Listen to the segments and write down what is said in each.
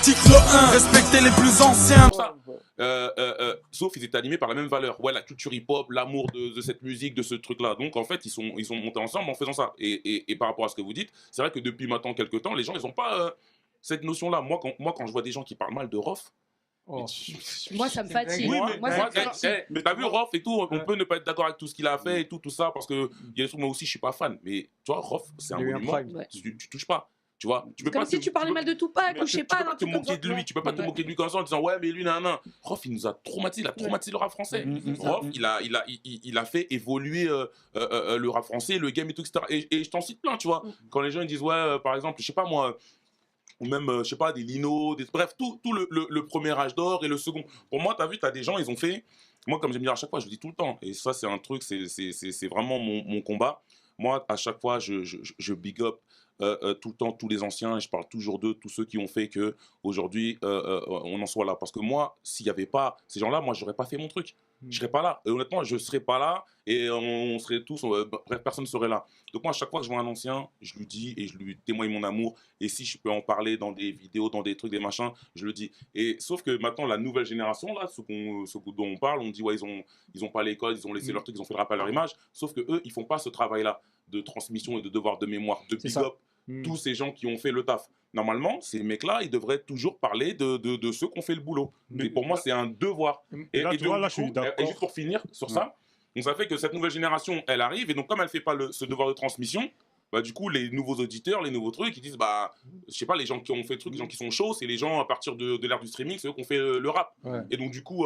Article 1, respectez les plus anciens. Sauf ils étaient animés par la même valeur. Ouais, la culture hip-hop, l'amour de cette musique, de ce truc-là. Donc en fait, ils sont montés ensemble en faisant ça. Et par rapport à ce que vous dites, c'est vrai que depuis maintenant quelques temps, les gens, ils n'ont pas cette notion-là. Moi, quand je vois des gens qui parlent mal de Rof, moi ça me fatigue. oui, mais t'as vu Rof et tout, on peut ne pas être d'accord avec tout ce qu'il a fait et tout ça, parce que il y a des trucs, moi aussi je suis pas fan. Mais tu vois, Rof, c'est un monument, tu touches pas. Tu vois, tu peux comme pas si tu parlais mal de Tupac ou je sais pas. Tu peux pas te moquer de lui, tu peux pas te moquer de lui comme ça en disant ouais mais lui nan. Rof il nous a traumatisé, il a traumatisé le rap français. Rof il a fait évoluer le rap français, le game et tout, etc. Et je t'en cite plein, tu vois. Quand les gens ils disent ouais par exemple, je sais pas moi, ou même, je sais pas, des Lino, bref, tout le premier âge d'or et le second. Pour moi, t'as vu, t'as des gens, ils ont fait, moi comme j'aime dire à chaque fois, je le dis tout le temps, et ça c'est un truc, c'est vraiment mon combat. Moi, à chaque fois, je big up tout le temps tous les anciens, et je parle toujours d'eux, tous ceux qui ont fait qu'aujourd'hui, on en soit là. Parce que moi, s'il n'y avait pas ces gens-là, moi, j'aurais pas fait mon truc. Je serais pas là. Et honnêtement, je serais pas là et on serait tous, bref, personne ne serait là. Donc moi, à chaque fois que je vois un ancien, je lui dis et je lui témoigne mon amour. Et si je peux en parler dans des vidéos, dans des trucs, des machins, je le dis. Et sauf que maintenant, la nouvelle génération, là, ceux dont on parle, on dit, ouais, ils ont pas l'école, ils ont laissé leur truc, ils ont fait le rap à leur image. Sauf que eux, ils font pas ce travail-là de transmission et de devoir de mémoire, de big up. Tous ces gens qui ont fait le taf. Normalement, ces mecs-là, ils devraient toujours parler de ceux qui ont fait le boulot. Mais pour moi, c'est un devoir. Et juste pour finir sur ça, donc ça fait que cette nouvelle génération, elle arrive, et donc comme elle ne fait pas ce devoir de transmission, bah, du coup, les nouveaux auditeurs, les nouveaux trucs, ils disent, bah, je sais pas, les gens qui ont fait le truc, les gens qui sont chauds, c'est les gens à partir de l'ère du streaming, c'est eux qui ont fait le rap. Et donc, du coup,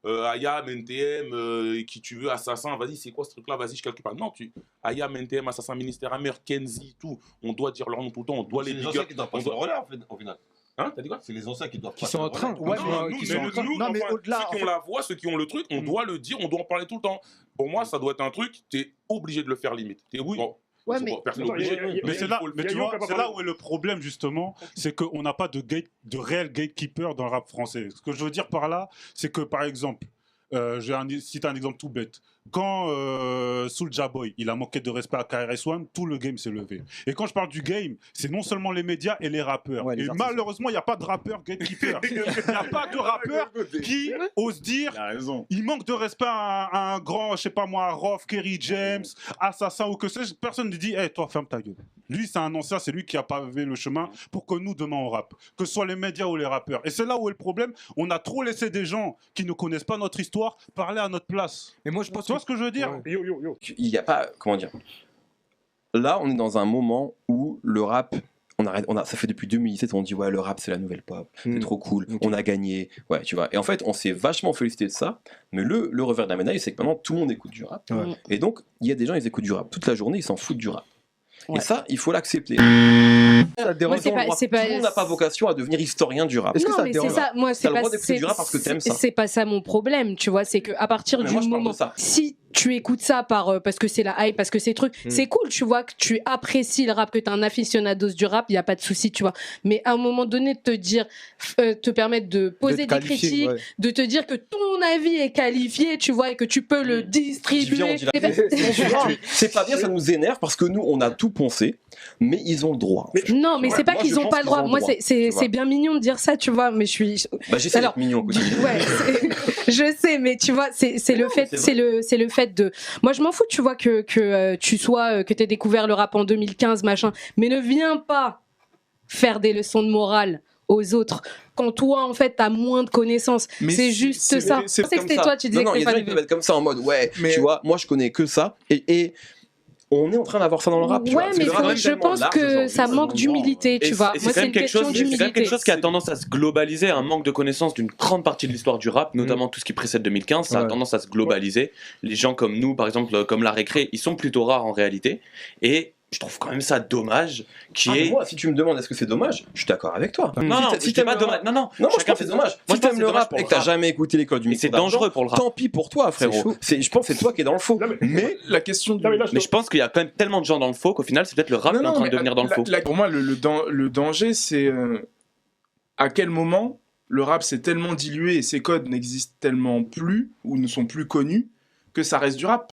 Ayam, NTM, qui tu veux, Assassin, vas-y, c'est quoi ce truc-là, vas-y, je calcule pas. Non, Ayam, NTM, Assassin, Ministère Amer, Kenzie, tout, on doit dire leur nom tout le temps, on doit les big up. C'est les anciens qui doivent passer le relais, en fait, au final. Hein, t'as dit quoi? C'est les anciens qui doivent passer le relais. Qui sont en train, non, mais au-delà, ceux qui ont la voix, ceux qui ont le truc, on doit le dire, on doit en parler tout le temps. Pour moi, ça doit être un truc, t'es obligé de le faire limite. T'es obligé. Ouais, mais c'est là où est le problème justement, c'est qu'on n'a pas de réel gatekeeper dans le rap français. Ce que je veux dire par là, c'est que par exemple, cite un exemple tout bête. Quand Soulja Boy, il a manqué de respect à KRS-One, tout le game s'est levé. Et quand je parle du game, c'est non seulement les médias et les rappeurs. Ouais, et malheureusement, il n'y a pas de rappeur gatekeeper. Il n'y a pas de rappeur qui ose dire il manque de respect à un grand, je sais pas moi, Rof, Kerry James, Assassin ou que sais-je. Personne ne dit hey, toi, ferme ta gueule. Lui, c'est un ancien, c'est lui qui a pavé le chemin pour que nous, demain, on rappe. Que ce soit les médias ou les rappeurs. Et c'est là où est le problème. On a trop laissé des gens qui ne connaissent pas notre histoire parler à notre place. Mais moi, je pense tu vois ce que je veux dire? Il n'y a pas, comment dire. Là, on est dans un moment où le rap, ça fait depuis 2017, on dit ouais, le rap c'est la nouvelle pop, c'est trop cool, on a gagné, ouais, tu vois. Et en fait, on s'est vachement félicité de ça, mais le revers de la médaille, c'est que maintenant tout le monde écoute du rap. Et donc, il y a des gens, ils écoutent du rap toute la journée, ils s'en foutent du rap. Et ça, il faut l'accepter. Tout le monde n'a pas vocation à devenir historien du rap. Est-ce que ça te dérange? Moi, c'est pas du rap parce que t'aimes ça. C'est pas ça mon problème, tu vois. C'est qu'à partir du moment, si tu écoutes ça parce que c'est la hype, parce que c'est truc, c'est cool, tu vois, que tu apprécies le rap, que t'es un aficionados du rap, il y a pas de souci, tu vois. Mais à un moment donné, de te dire, te permettre de poser des critiques, de te dire que ton avis est qualifié, tu vois, et que tu peux le distribuer. C'est pas bien, ça nous énerve parce que nous, on a tout poncé, mais ils ont le droit. Non, mais c'est pas qu'ils ont pas le droit. Moi, c'est bien mignon de dire ça, tu vois, mais je suis. Bah, j'essaie d'être mignon au quotidien. Ouais, je sais, mais tu vois, c'est le fait, c'est le fait de. Moi, je m'en fous, tu vois, que tu sois, que t'aies découvert le rap en 2015, machin, mais ne viens pas faire des leçons de morale aux autres quand toi en fait t'as moins de connaissances. C'est juste ça. Je pensais que c'était toi, tu disais non, que il y a des gens qui peuvent être comme ça en mode ouais, tu vois, moi je connais que ça et on est en train d'avoir ça dans le rap. Ouais, mais je pense que ça manque d'humilité, tu vois. Moi, c'est une question d'humilité. C'est quand même quelque chose qui a tendance à se globaliser, un manque de connaissance d'une grande partie de l'histoire du rap, notamment tout ce qui précède 2015, ça a tendance à se globaliser. Les gens comme nous, par exemple, comme la récré, ils sont plutôt rares en réalité. Et je trouve quand même ça dommage moi, si tu me demandes est-ce que c'est dommage, je suis d'accord avec toi. Non, si t'aimes pas dommage. Non, moi je pense que c'est dommage. Si t'aimes le rap et que t'as jamais écouté l'école du micro, c'est dangereux pour le rap. Tant pis pour toi, frérot. Je pense que c'est toi qui es dans le faux. Mais la question. Mais je pense qu'il y a quand même tellement de gens dans le faux qu'au final, c'est peut-être le rap qui est en train de devenir dans le faux. Pour moi, le danger, c'est à quel moment le rap s'est tellement dilué et ses codes n'existent tellement plus ou ne sont plus connus que ça reste du rap.